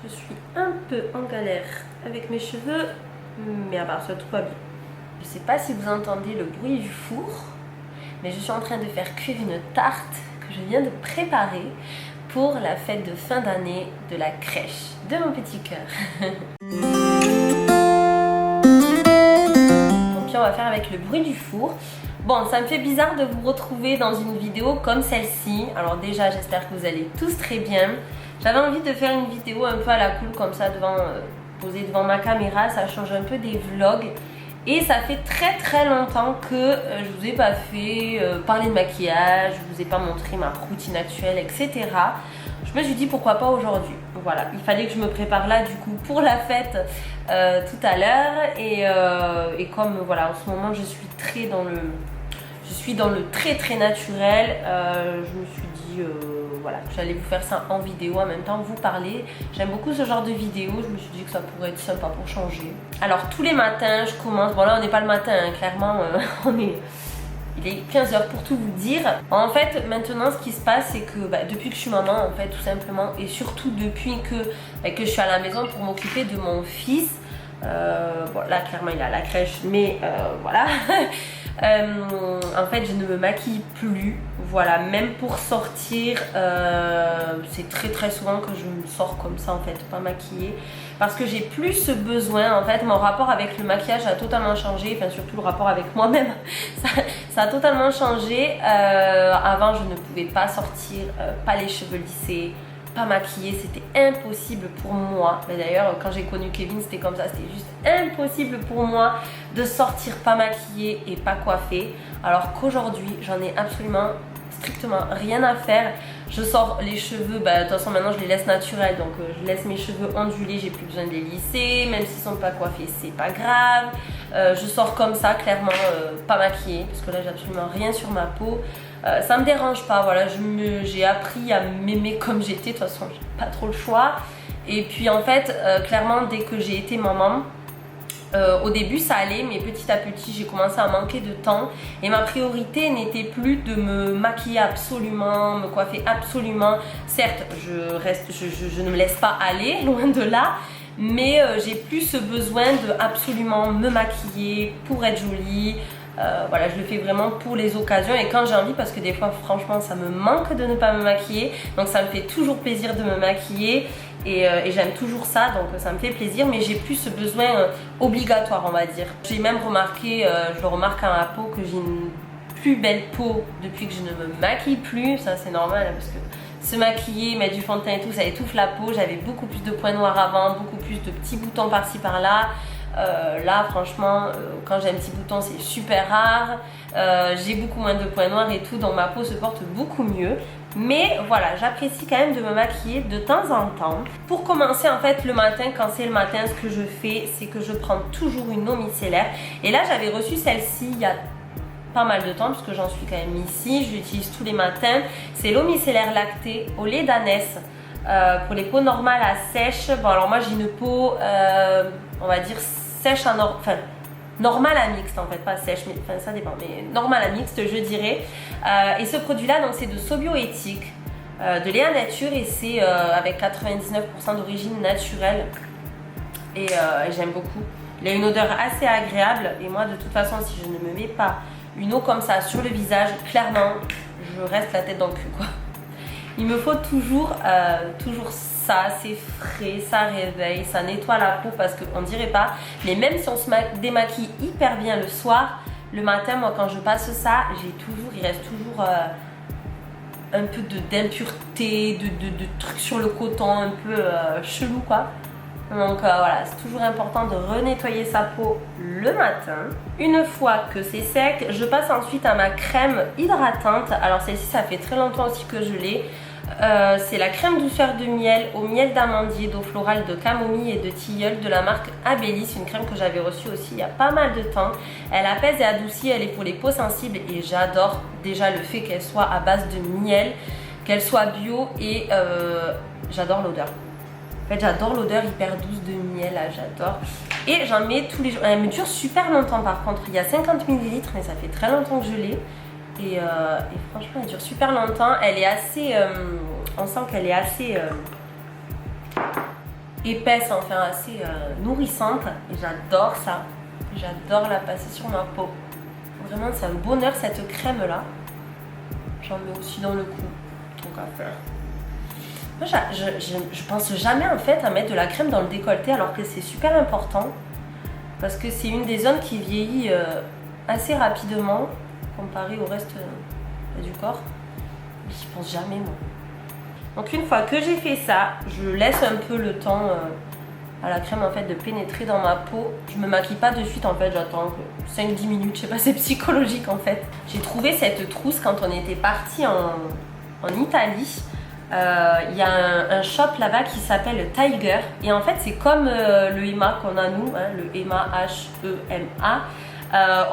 Je suis un peu en galère avec mes cheveux, mais à part ça, tout va bien. Je sais pas si vous entendez le bruit du four, mais je suis en train de faire cuire une tarte que je viens de préparer pour la fête de fin d'année de la crèche de mon petit cœur. Donc puis on va faire avec le bruit du four. Bon, ça me fait bizarre de vous retrouver dans une vidéo comme celle-ci. Alors déjà, j'espère que vous allez tous très bien. J'avais envie de faire une vidéo un peu à la cool comme ça, posée devant ma caméra. Ça change un peu des vlogs. Et ça fait très longtemps que je vous ai pas fait parler de maquillage, je vous ai pas montré ma routine actuelle, etc. Je me suis dit pourquoi pas aujourd'hui. Voilà, il fallait que je me prépare là du coup pour la fête tout à l'heure. Et comme voilà, en ce moment je suis dans le très naturel, je me suis dit voilà, que j'allais vous faire ça en vidéo en même temps, vous parler. J'aime beaucoup ce genre de vidéo, je me suis dit que ça pourrait être sympa pour changer. Alors tous les matins je commence, bon là on n'est pas le matin, hein, clairement il est 15h pour tout vous dire. En fait maintenant ce qui se passe c'est que depuis que je suis maman en fait tout simplement, et surtout depuis que je suis à la maison pour m'occuper de mon fils, bon là clairement il est à la crèche mais voilà. En fait je ne me maquille plus, voilà, même pour sortir c'est très souvent que je me sors comme ça en fait, pas maquillée, parce que j'ai plus ce besoin en fait. Mon rapport avec le maquillage a totalement changé, enfin surtout le rapport avec moi-même ça a totalement changé. Avant je ne pouvais pas sortir, pas les cheveux lissés, pas maquillée, c'était impossible pour moi. Mais d'ailleurs quand j'ai connu Kevin c'était comme ça, c'était juste impossible pour moi de sortir pas maquillée et pas coiffée, alors qu'aujourd'hui j'en ai absolument strictement rien à faire. Je sors les cheveux, de toute façon maintenant je les laisse naturels, donc je laisse mes cheveux ondulés, j'ai plus besoin de les lisser, même s'ils sont pas coiffés c'est pas grave. Je sors comme ça clairement, pas maquillée, parce que là j'ai absolument rien sur ma peau. Ça me dérange pas, voilà, j'ai appris à m'aimer comme j'étais, de toute façon j'ai pas trop le choix. Et puis en fait clairement dès que j'ai été maman, au début ça allait, mais petit à petit j'ai commencé à manquer de temps et ma priorité n'était plus de me maquiller absolument, me coiffer absolument. Certes je ne me laisse pas aller, loin de là, mais j'ai plus ce besoin de absolument me maquiller pour être jolie. Voilà, je le fais vraiment pour les occasions et quand j'ai envie, parce que des fois franchement ça me manque de ne pas me maquiller, donc ça me fait toujours plaisir de me maquiller et j'aime toujours ça, donc ça me fait plaisir, mais j'ai plus ce besoin obligatoire on va dire. J'ai même remarqué, je le remarque à ma peau, que j'ai une plus belle peau depuis que je ne me maquille plus. Ça c'est normal hein, parce que se maquiller, mettre du fond de teint et tout, ça étouffe la peau. J'avais beaucoup plus de points noirs avant, beaucoup plus de petits boutons par-ci par-là. Là franchement quand j'ai un petit bouton c'est super rare, j'ai beaucoup moins de points noirs et tout, donc ma peau se porte beaucoup mieux. Mais voilà, j'apprécie quand même de me maquiller de temps en temps. Pour commencer en fait le matin, quand c'est le matin, ce que je fais c'est que je prends toujours une eau micellaire. Et là j'avais reçu celle-ci il y a pas mal de temps parce que j'en suis quand même ici, je l'utilise tous les matins. C'est l'eau micellaire lactée au lait d'ânesse. Pour les peaux normales à sèche. Bon alors moi j'ai une peau on va dire sèche à normale à mixte en fait, pas sèche, mais enfin ça dépend, mais normale à mixte je dirais. Et ce produit là donc c'est de Sobioéthique, de Léa Nature, et c'est avec 99% d'origine naturelle et j'aime beaucoup. Il a une odeur assez agréable et moi de toute façon si je ne me mets pas une eau comme ça sur le visage, clairement je reste la tête dans le cul quoi. Il me faut toujours ça, c'est frais, ça réveille, ça nettoie la peau, parce qu'on dirait pas, mais même si on se démaquille hyper bien le soir, le matin moi quand je passe ça, il reste toujours un peu d'impureté, de trucs sur le coton, un peu chelou quoi. Donc voilà, c'est toujours important de renettoyer sa peau le matin. Une fois que c'est sec, je passe ensuite à ma crème hydratante. Alors celle-ci ça fait très longtemps aussi que je l'ai. C'est la crème douceur de miel au miel d'amandier, d'eau florale, de camomille et de tilleul de la marque Abellis. Une crème que j'avais reçue aussi il y a pas mal de temps. Elle apaise et adoucit, elle est pour les peaux sensibles et j'adore déjà le fait qu'elle soit à base de miel, qu'elle soit bio, et j'adore l'odeur. En fait j'adore l'odeur hyper douce de miel, là j'adore. Et j'en mets tous les jours. Elle me dure super longtemps par contre, il y a 50 ml mais ça fait très longtemps que je l'ai. Et franchement elle dure super longtemps. Elle est assez on sent qu'elle est assez épaisse, enfin assez nourrissante. Et j'adore ça. J'adore la passer sur ma peau. Vraiment, c'est un bonheur cette crème là. J'en mets aussi dans le cou. Donc à faire. Moi, je pense jamais en fait à mettre de la crème dans le décolleté alors que c'est super important. Parce que c'est une des zones qui vieillit assez rapidement comparé au reste du corps. Mais j'y pense jamais moi. Donc une fois que j'ai fait ça, je laisse un peu le temps à la crème en fait de pénétrer dans ma peau. Je me maquille pas de suite en fait, j'attends 5-10 minutes, je sais pas, c'est psychologique en fait. J'ai trouvé cette trousse quand on était parti en Italie. Il y a un shop là-bas qui s'appelle Tiger et en fait c'est comme le Hema qu'on a nous, hein, le Hema H-E-M-A.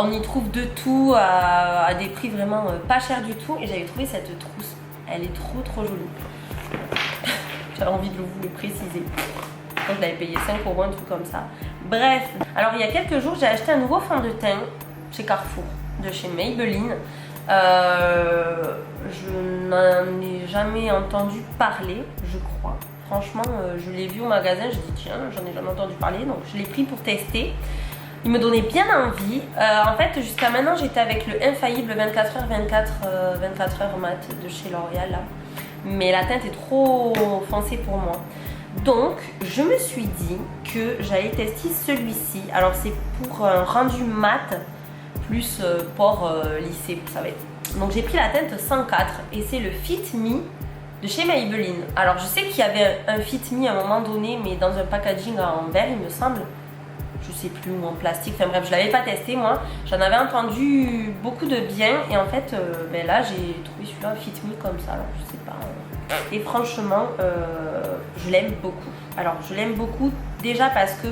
On y trouve de tout à des prix vraiment pas chers du tout et j'avais trouvé cette trousse, elle est trop jolie. J'avais envie de vous le préciser. Je l'avais payé 5 €, un truc comme ça. Bref, alors il y a quelques jours j'ai acheté un nouveau fond de teint chez Carrefour, de chez Maybelline. Je n'en ai jamais entendu parler, je crois. Franchement, je l'ai vu au magasin, je dis tiens, j'en ai jamais entendu parler, donc je l'ai pris pour tester. Il me donnait bien envie. En fait, jusqu'à maintenant, j'étais avec le infaillible 24h mat de chez L'Oréal là. Mais la teinte est trop foncée pour moi. Donc, je me suis dit que j'allais tester celui-ci. Alors, c'est pour un rendu mat plus port lissé, vous savez. Donc, j'ai pris la teinte 104 et c'est le Fit Me de chez Maybelline. Alors, je sais qu'il y avait un Fit Me à un moment donné, mais dans un packaging en verre, il me semble. Je sais plus, ou en plastique. Enfin bref, je l'avais pas testé moi. J'en avais entendu beaucoup de bien et en fait, ben là, j'ai trouvé celui-là Fit Me comme ça. Alors, je sais pas. Et franchement, je l'aime beaucoup. Alors, je l'aime beaucoup déjà parce que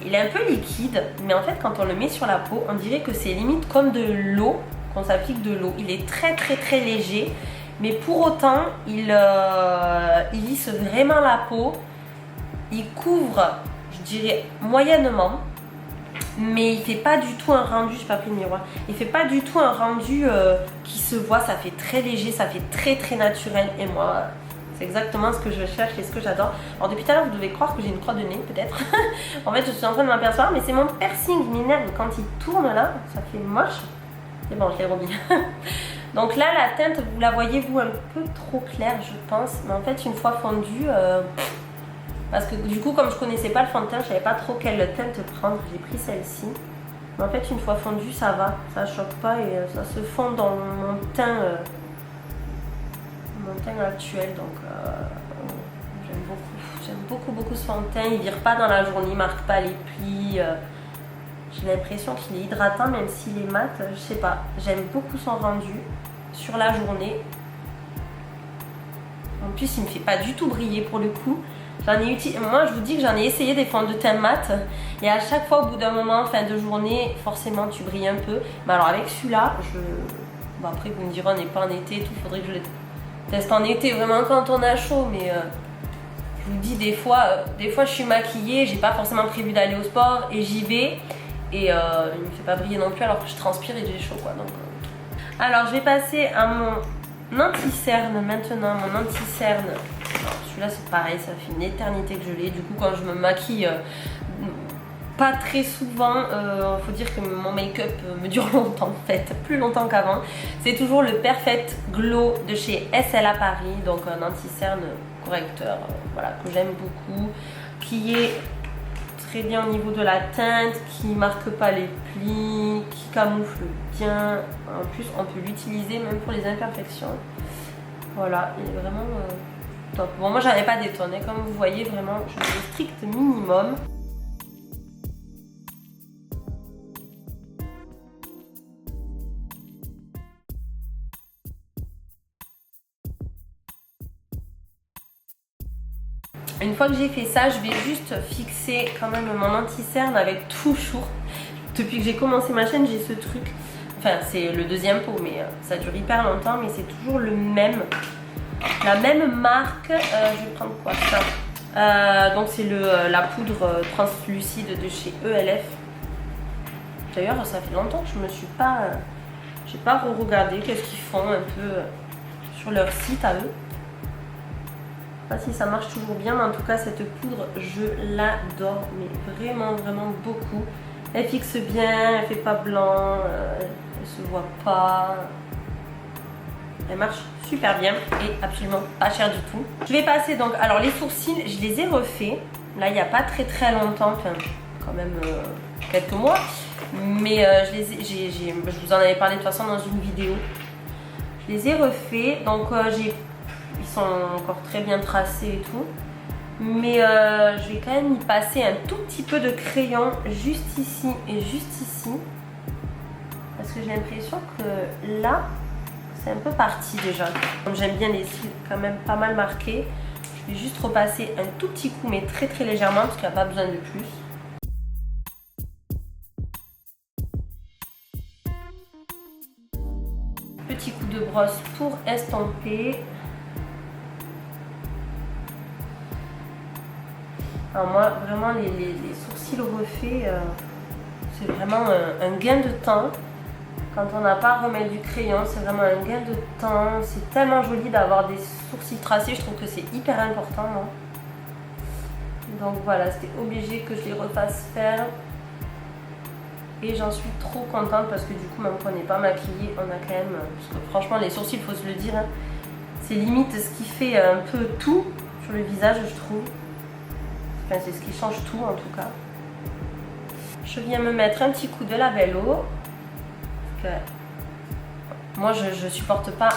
il est un peu liquide, mais en fait, quand on le met sur la peau, on dirait que c'est limite comme de l'eau, qu'on s'applique de l'eau. Il est très léger, mais pour autant, il lisse vraiment la peau. Il couvre, je dirais, moyennement, mais il fait pas du tout un rendu, j'ai pas pris le miroir, il fait pas du tout un rendu qui se voit, ça fait très léger, ça fait très naturel et moi c'est exactement ce que je cherche et ce que j'adore. Alors depuis tout à l'heure vous devez croire que j'ai une croix de nez peut-être. En fait je suis en train de m'apercevoir mais c'est mon piercing m'énerve quand il tourne là, ça fait moche. C'est bon, je l'ai remis. Donc là la teinte vous la voyez vous un peu trop claire je pense, mais en fait une fois fondue parce que du coup, comme je connaissais pas le fond de teint, je savais pas trop quelle teinte prendre. J'ai pris celle-ci. Mais en fait, une fois fondue, ça va. Ça choque pas et ça se fond dans mon teint actuel. Donc, j'aime beaucoup. J'aime beaucoup ce fond de teint. Il vire pas dans la journée, il marque pas les plis. J'ai l'impression qu'il est hydratant, même s'il est mat. Je sais pas. J'aime beaucoup son rendu sur la journée. En plus, il me fait pas du tout briller pour le coup. Moi je vous dis que j'en ai essayé des fonds de teint mat et à chaque fois au bout d'un moment, fin de journée, forcément tu brilles un peu. Mais alors avec celui-là, bon, après vous me direz on n'est pas en été et tout, faudrait que je le teste en été vraiment quand on a chaud. Mais je vous dis des fois je suis maquillée, j'ai pas forcément prévu d'aller au sport et j'y vais et il me fait pas briller non plus alors que je transpire et que j'ai chaud quoi. Donc, alors je vais passer à mon anti-cerne maintenant, mon anti-cerne. Celui-là c'est pareil, ça fait une éternité que je l'ai. Du coup quand je me maquille pas très souvent, faut dire que mon make-up me dure longtemps en fait, plus longtemps qu'avant. C'est toujours le Perfect Glow de chez SLA Paris, donc un anti-cerne correcteur, voilà, que j'aime beaucoup, qui est très bien au niveau de la teinte, qui marque pas les plis, qui camoufle bien. En plus on peut l'utiliser même pour les imperfections. Voilà, il est vraiment top. Bon, moi j'en ai pas des tonnes, hein. Comme vous voyez, vraiment, je mets le strict minimum. Une fois que j'ai fait ça, je vais juste fixer quand même mon anti-cerne avec toujours. Depuis que j'ai commencé ma chaîne, j'ai ce truc. Enfin, c'est le deuxième pot, mais ça dure hyper longtemps, mais c'est toujours le même. La même marque, je vais prendre quoi ça donc c'est la poudre translucide de chez ELF. D'ailleurs ça fait longtemps que je me suis pas j'ai pas re-regardé qu'est-ce qu'ils font un peu sur leur site à eux. sais pas si ça marche toujours bien, mais en tout cas cette poudre je l'adore, mais vraiment beaucoup. Elle fixe bien, elle fait pas blanc, elle se voit pas. Elle marche super bien et absolument pas cher du tout. Je vais passer donc, alors les sourcils, je les ai refaits. Là, il n'y a pas très longtemps, enfin quand même quelques mois. Mais je vous en avais parlé de toute façon dans une vidéo. Je les ai refaits, donc ils sont encore très bien tracés et tout. Mais je vais quand même y passer un tout petit peu de crayon juste ici et juste ici. Parce que j'ai l'impression que là, c'est un peu parti déjà. Comme j'aime bien les cils quand même pas mal marqués, je vais juste repasser un tout petit coup, mais très légèrement, parce qu'il n'y a pas besoin de plus. Petit coup de brosse pour estomper. Alors moi, vraiment, les sourcils refaits, c'est vraiment un gain de temps. Quand on n'a pas à remettre du crayon, c'est vraiment un gain de temps. C'est tellement joli d'avoir des sourcils tracés. Je trouve que c'est hyper important, moi. Donc voilà, c'était obligé que je les refasse faire. Et j'en suis trop contente parce que du coup, même quand on n'est pas maquillé, on a quand même... Parce que franchement, les sourcils, il faut se le dire, hein, c'est limite ce qui fait un peu tout sur le visage, je trouve. Enfin, c'est ce qui change tout, en tout cas. Je viens me mettre un petit coup de Labello. Moi je supporte pas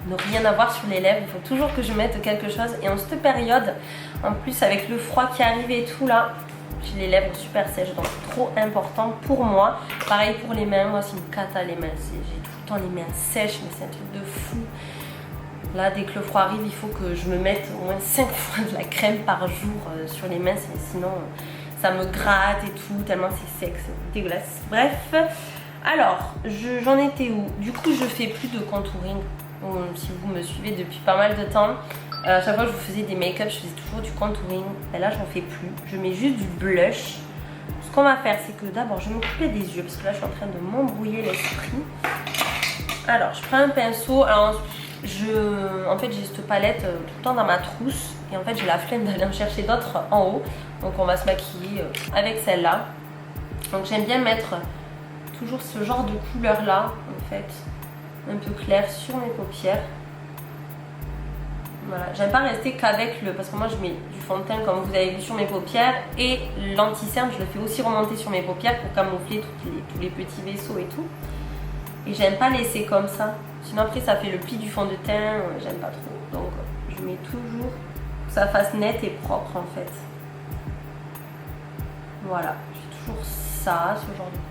ne rien avoir sur les lèvres, il faut toujours que je mette quelque chose et en cette période, en plus avec le froid qui arrive et tout là, j'ai les lèvres super sèches, donc trop important pour moi. Pareil pour les mains, moi c'est une cata les mains, j'ai tout le temps les mains sèches, mais c'est un truc de fou. Là dès que le froid arrive, il faut que je me mette au moins 5 fois de la crème par jour sur les mains, sinon ça me gratte et tout, tellement c'est sec, c'est dégueulasse. Bref. Alors, j'en étais où? Du coup, je fais plus de contouring. Si vous me suivez depuis pas mal de temps, à chaque fois que je vous faisais des make-up, je faisais toujours du contouring. Et là, j'en fais plus. Je mets juste du blush. Ce qu'on va faire, c'est que d'abord, je vais m'occuper des yeux parce que là, je suis en train de m'embrouiller l'esprit. Alors, je prends un pinceau. Alors, en fait, j'ai cette palette tout le temps dans ma trousse. Et en fait, j'ai la flemme d'aller en chercher d'autres en haut. Donc, on va se maquiller avec celle-là. Donc, j'aime bien mettre... toujours ce genre de couleur là en fait, un peu clair sur mes paupières. Voilà, j'aime pas rester qu'avec parce que moi je mets du fond de teint comme vous avez vu sur mes paupières et l'anti-cerne je le fais aussi remonter sur mes paupières pour camoufler tous les petits vaisseaux et tout. Et j'aime pas laisser comme ça, sinon après ça fait le pli du fond de teint, j'aime pas trop. Donc je mets toujours que ça fasse net et propre en fait. Voilà, j'ai toujours ça, ce genre de couleur.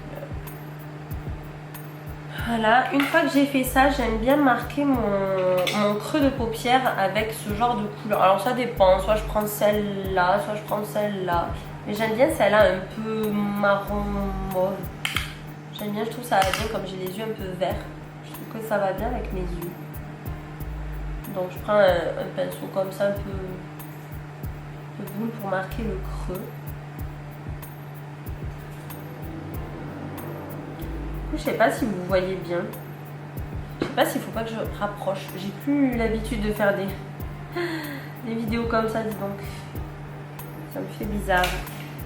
Voilà, une fois que j'ai fait ça, j'aime bien marquer mon creux de paupière avec ce genre de couleur. Alors ça dépend, soit je prends celle-là, soit je prends celle-là. Mais j'aime bien celle-là un peu marron mauve. J'aime bien, je trouve ça va bien comme j'ai les yeux un peu verts. Je trouve que ça va bien avec mes yeux. Donc je prends un pinceau comme ça, un peu boule pour marquer le creux. Je sais pas si vous voyez bien. Je sais pas s'il faut pas que je rapproche. J'ai plus l'habitude de faire des vidéos comme ça, dis donc. Ça me fait bizarre.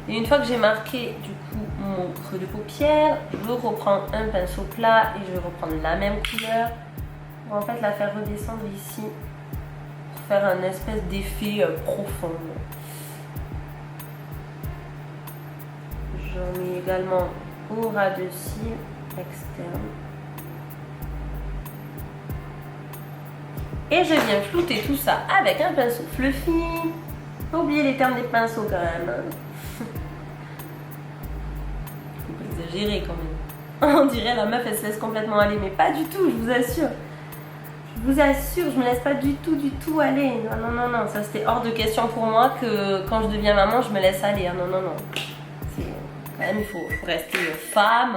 Et une fois que j'ai marqué du coup mon creux de paupière, je reprends un pinceau plat et je vais reprendre la même couleur pour en fait la faire redescendre ici pour faire un espèce d'effet profond. J'en mets également au ras de cils externe. Et je viens flouter tout ça avec un pinceau fluffy. Faut pas oublier les termes des pinceaux quand même. Faut pas exagérer quand même. On dirait la meuf elle se laisse complètement aller, mais pas du tout, je vous assure. Je vous assure, je me laisse pas du tout aller. Non, ça c'était hors de question pour moi que quand je deviens maman, je me laisse aller. Non. Quand même, il faut rester femme.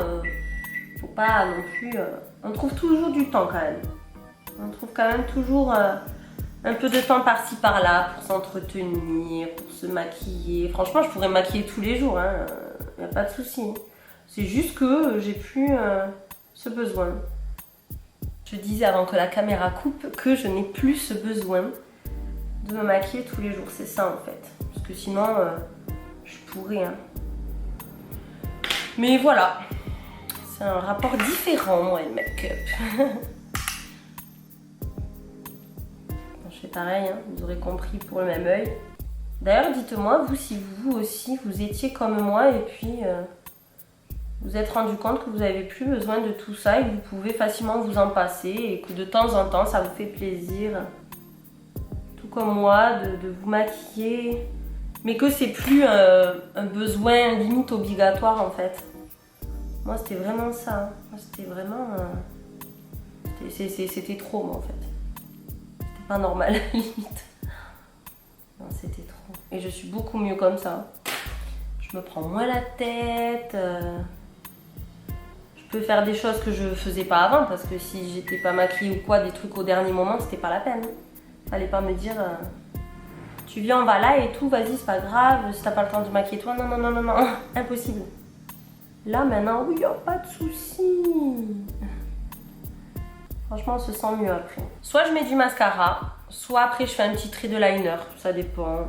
Faut pas non plus... on trouve toujours du temps quand même. On trouve quand même toujours un peu de temps par-ci par-là pour s'entretenir, pour se maquiller. Franchement, je pourrais me maquiller tous les jours, hein. Y a pas de souci. C'est juste que j'ai plus ce besoin. Je disais avant que la caméra coupe que je n'ai plus ce besoin. de me maquiller tous les jours, c'est ça en fait. Parce que sinon, je pourrais. Hein. Mais voilà, c'est un rapport différent, moi, et le make-up. Je fais pareil, hein, vous aurez compris pour le même œil. D'ailleurs, dites-moi, vous, si vous aussi, vous étiez comme moi et puis vous êtes rendu compte que vous n'avez plus besoin de tout ça et que vous pouvez facilement vous en passer et que de temps en temps, ça vous fait plaisir, tout comme moi, de vous maquiller, mais que c'est plus un besoin limite obligatoire en fait. Moi, c'était vraiment ça. Hein. Moi, c'était vraiment... C'était trop, moi, en fait. C'était pas normal, limite. Non, c'était trop. Et je suis beaucoup mieux comme ça. Je me prends moins la tête. Je peux faire des choses que je faisais pas avant, parce que si j'étais pas maquillée ou quoi, des trucs au dernier moment, c'était pas la peine. Fallait pas me dire... tu viens, on va là et tout, vas-y, c'est pas grave. Si t'as pas le temps de maquiller toi, non, non, non, non, non. Impossible. Là, maintenant, oui, pas de soucis. Franchement, on se sent mieux après. Soit je mets du mascara, soit après je fais un petit trait de liner. Ça dépend.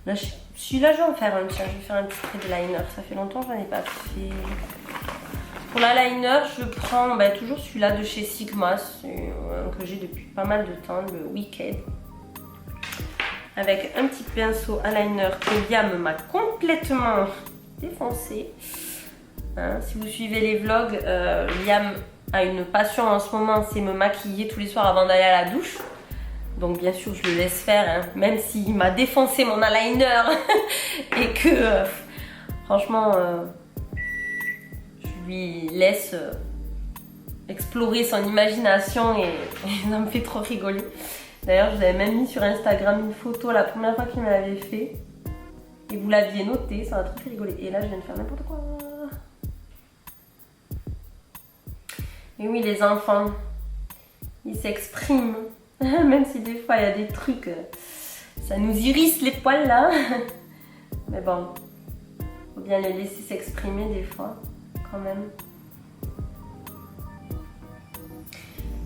Là, celui-là, je vais en faire un. Tiens, je vais faire un petit trait de liner. Ça fait longtemps que je n'en ai pas fait. Pour la liner, je prends toujours celui-là de chez Sigma, que j'ai depuis pas mal de temps, le Wicked. Avec un petit pinceau à liner que Liam m'a complètement défoncé. Hein, si vous suivez les vlogs, Liam a une passion en ce moment, c'est me maquiller tous les soirs avant d'aller à la douche. Donc bien sûr, je le laisse faire, hein, même s'il m'a défoncé mon eyeliner et que franchement, je lui laisse explorer son imagination et ça me fait trop rigoler. D'ailleurs, je vous avais même mis sur Instagram une photo la première fois qu'il me l'avait fait. Et vous l'aviez noté, ça m'a trop fait rigoler. Et là, je viens de faire n'importe quoi. Et oui, les enfants, ils s'expriment. Même si des fois, il y a des trucs, ça nous irrisse les poils là. Mais bon, faut bien les laisser s'exprimer des fois, quand même.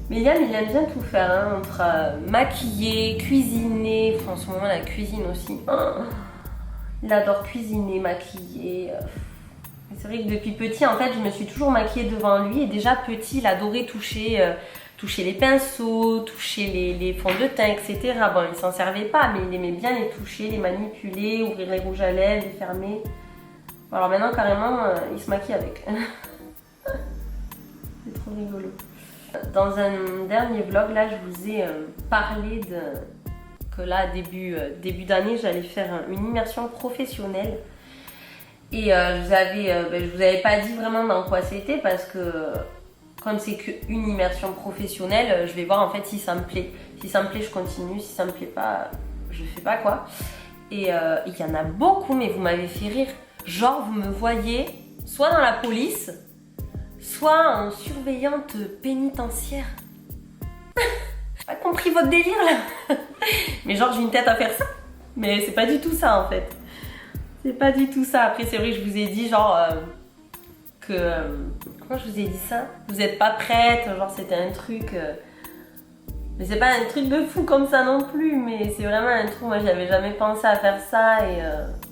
Mais Liam, il aime bien tout faire, hein, entre maquiller, cuisiner. Enfin, en ce moment, la cuisine aussi. Il adore cuisiner, maquiller. C'est vrai que depuis petit, en fait, je me suis toujours maquillée devant lui. Et déjà petit, il adorait toucher les pinceaux, toucher les fonds de teint, etc. Bon, il s'en servait pas, mais il aimait bien les toucher, les manipuler, ouvrir les rouges à lèvres, les fermer. Bon, alors maintenant, carrément, il se maquille avec. C'est trop rigolo. Dans un dernier vlog, là, je vous ai parlé que là, début d'année, j'allais faire une immersion professionnelle. Et je vous avais pas dit vraiment dans quoi c'était parce que comme c'est qu'une immersion professionnelle, je vais voir en fait si ça me plaît. Si ça me plaît, je continue. Si ça me plaît pas, je fais pas quoi. Et il y en a beaucoup, mais vous m'avez fait rire. Genre, vous me voyez soit dans la police, soit en surveillante pénitentiaire. J'ai pas compris votre délire là. Mais genre, j'ai une tête à faire ça. Mais c'est pas du tout ça en fait. C'est pas du tout ça. Après, c'est vrai que je vous ai dit genre comment je vous ai dit ça? Vous n'êtes pas prête, genre c'était un truc... Mais c'est pas un truc de fou comme ça non plus, mais c'est vraiment un truc, moi j'avais jamais pensé à faire ça et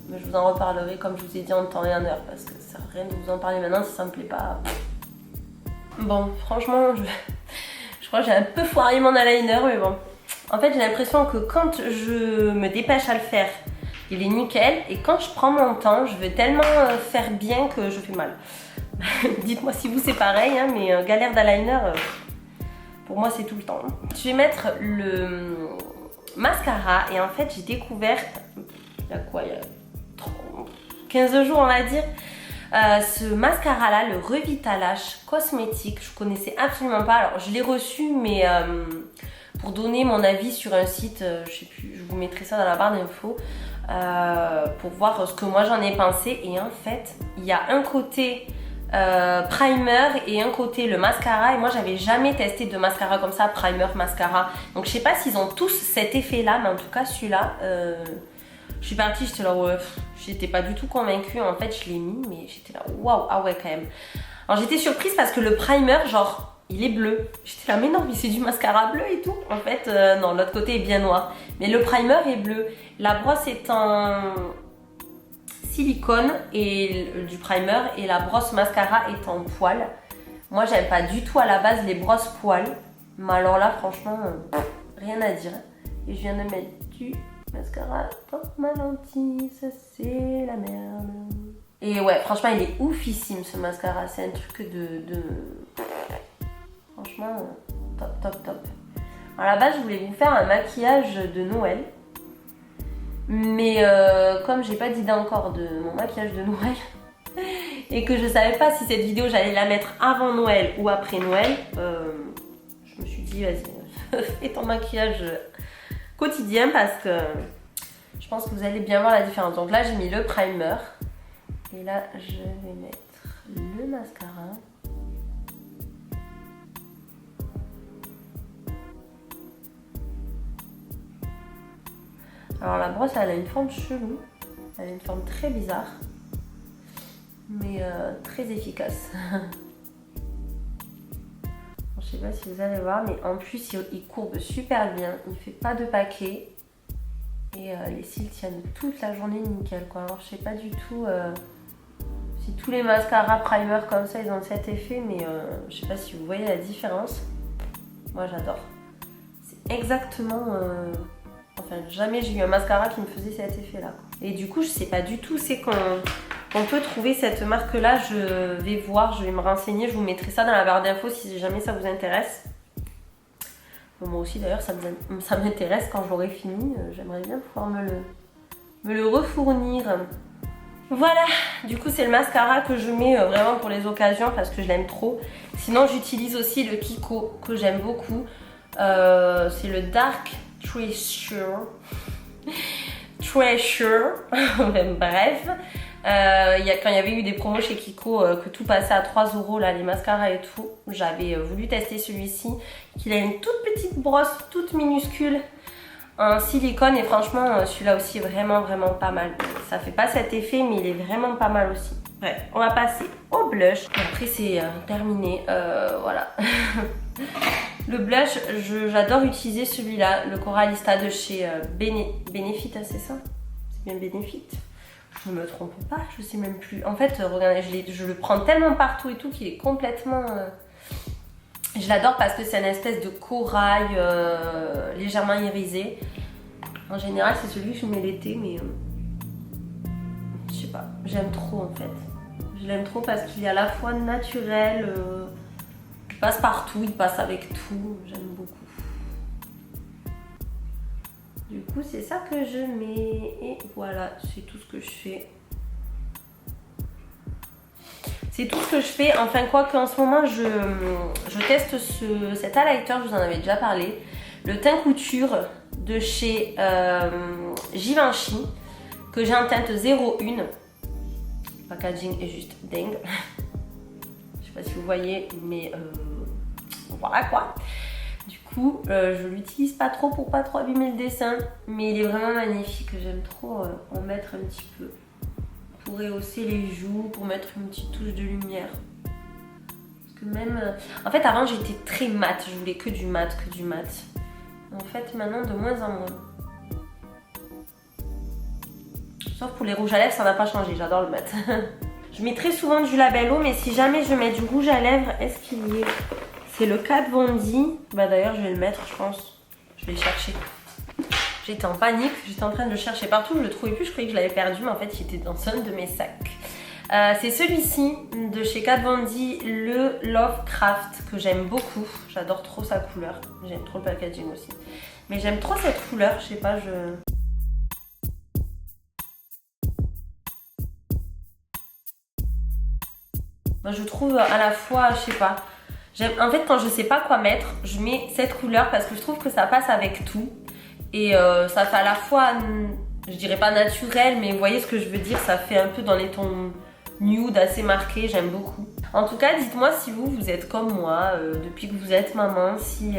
mais je vous en reparlerai comme je vous ai dit en temps et en heure parce que ça sert à rien de vous en parler maintenant si ça me plaît pas. Bon, franchement, je crois que j'ai un peu foiré mon eyeliner, mais bon. En fait, j'ai l'impression que quand je me dépêche à le faire, il est nickel. Et quand je prends mon temps, je veux tellement faire bien que je fais mal. Dites-moi si vous c'est pareil, hein, mais galère d'eyeliner, pour moi c'est tout le temps. Je vais mettre le mascara et en fait j'ai découvert, il y a quoi, il y a 15 jours on va dire, ce mascara là, le Revitalash cosmétique. Je connaissais absolument pas, alors je l'ai reçu mais pour donner mon avis sur un site, je sais plus, je vous mettrai ça dans la barre d'infos pour voir ce que moi j'en ai pensé. Et en fait il y a un côté primer et un côté le mascara, et moi j'avais jamais testé de mascara comme ça, primer, mascara, donc je sais pas s'ils ont tous cet effet là, mais en tout cas celui-là, je suis partie, j'étais là, ouais, j'étais pas du tout convaincue, en fait je l'ai mis mais j'étais là, waouh, ah ouais quand même. Alors j'étais surprise parce que le primer, genre il est bleu. J'étais là, mais non, mais c'est du mascara bleu et tout. En fait, non, l'autre côté est bien noir. Mais le primer est bleu. La brosse est en silicone et du primer et la brosse mascara est en poil. Moi, j'aime pas du tout à la base les brosses poils. Mais alors là, franchement, rien à dire. Et je viens de mettre du mascara dans ma lentille. Ça, c'est la merde. Et ouais, franchement, il est oufissime ce mascara. C'est un truc de... Franchement, top, top, top. Alors à la base, je voulais vous faire un maquillage de Noël. Mais comme j'ai pas d'idée encore de mon maquillage de Noël et que je savais pas si cette vidéo j'allais la mettre avant Noël ou après Noël, je me suis dit vas-y, fais ton maquillage quotidien parce que je pense que vous allez bien voir la différence. Donc là j'ai mis le primer et là je vais mettre le mascara. Alors la brosse elle a une forme chelou, elle a une forme très bizarre, mais très efficace. Bon, je sais pas si vous allez voir, mais en plus il courbe super bien, il fait pas de paquet et les cils tiennent toute la journée nickel quoi. Alors je sais pas du tout si tous les mascaras primer comme ça ils ont cet effet, mais je sais pas si vous voyez la différence. Moi j'adore. C'est exactement... Enfin, jamais j'ai eu un mascara qui me faisait cet effet-là. Et du coup, je sais pas du tout c'est qu'on peut trouver cette marque-là. Je vais voir, je vais me renseigner. Je vous mettrai ça dans la barre d'infos si jamais ça vous intéresse. Bon, moi aussi, d'ailleurs, ça m'intéresse quand je l'aurai fini. J'aimerais bien pouvoir me le refournir. Voilà, du coup, c'est le mascara que je mets vraiment pour les occasions parce que je l'aime trop. Sinon, j'utilise aussi le Kiko que j'aime beaucoup. C'est le Dark Treasure. Bref, quand il y avait eu des promos chez Kiko que tout passait à 3 €, là, les mascaras et tout, j'avais voulu tester celui-ci. Il a une toute petite brosse, toute minuscule, en silicone et franchement, celui-là aussi est vraiment pas mal. Ça fait pas cet effet, mais il est vraiment pas mal aussi. Bref, on va passer au blush. Et après, c'est terminé. Voilà. Le blush, j'adore utiliser celui-là, le Coralista de chez Benefit, c'est ça? C'est bien Benefit? Je ne me trompe pas, je sais même plus. En fait, regardez, je le prends tellement partout et tout qu'il est complètement... Je l'adore parce que c'est une espèce de corail légèrement irisé. En général, c'est celui que je mets l'été, mais... je sais pas, j'aime trop en fait. Je l'aime trop parce qu'il est à la fois naturel... il passe partout, il passe avec tout, j'aime beaucoup. Du coup, c'est ça que je mets et voilà, c'est tout ce que je fais. C'est tout ce que je fais, enfin quoi qu'en ce moment, je teste cet highlighter, je vous en avais déjà parlé. Le teint couture de chez Givenchy, que j'ai en teinte 01. Le packaging est juste dingue. Je sais pas si vous voyez, mais voilà quoi. Du coup, je l'utilise pas trop pour pas trop abîmer le dessin, mais il est vraiment magnifique. J'aime trop en mettre un petit peu pour rehausser les joues, pour mettre une petite touche de lumière. Parce que même, en fait, avant j'étais très mat, je voulais que du mat. En fait, maintenant de moins en moins. Sauf pour les rouges à lèvres, ça n'a pas changé. J'adore le mat. Je mets très souvent du Labello, mais si jamais je mets du rouge à lèvres, est-ce qu'il y est? C'est le Kat Von D. Bah d'ailleurs, je vais le mettre, je pense. Je vais le chercher. J'étais en panique, j'étais en train de le chercher partout, je le trouvais plus, je croyais que je l'avais perdu, mais en fait, il était dans un de mes sacs. C'est celui-ci, de chez Kat Von D, le Lovecraft, que j'aime beaucoup. J'adore trop sa couleur. J'aime trop le packaging aussi. Mais j'aime trop cette couleur, je sais pas, Moi, je trouve à la fois, je sais pas. En fait, quand je sais pas quoi mettre, je mets cette couleur parce que je trouve que ça passe avec tout. Et ça fait à la fois, je dirais pas naturel, mais vous voyez ce que je veux dire, ça fait un peu dans les tons nude assez marqués, j'aime beaucoup. En tout cas, dites-moi si vous êtes comme moi, depuis que vous êtes maman, si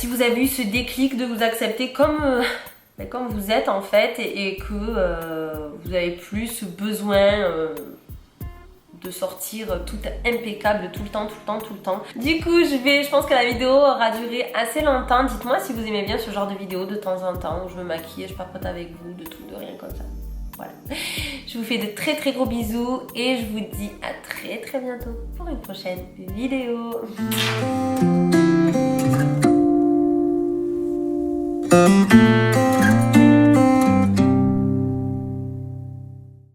vous avez eu ce déclic de vous accepter comme vous êtes en fait, et que vous avez plus besoin de sortir tout impeccable tout le temps. Du coup je pense que la vidéo aura duré assez longtemps. Dites-moi si vous aimez bien ce genre de vidéo de temps en temps où je me maquille et je papote avec vous de tout, de rien comme ça. Voilà. Je vous fais de très gros bisous et je vous dis à très bientôt pour une prochaine vidéo.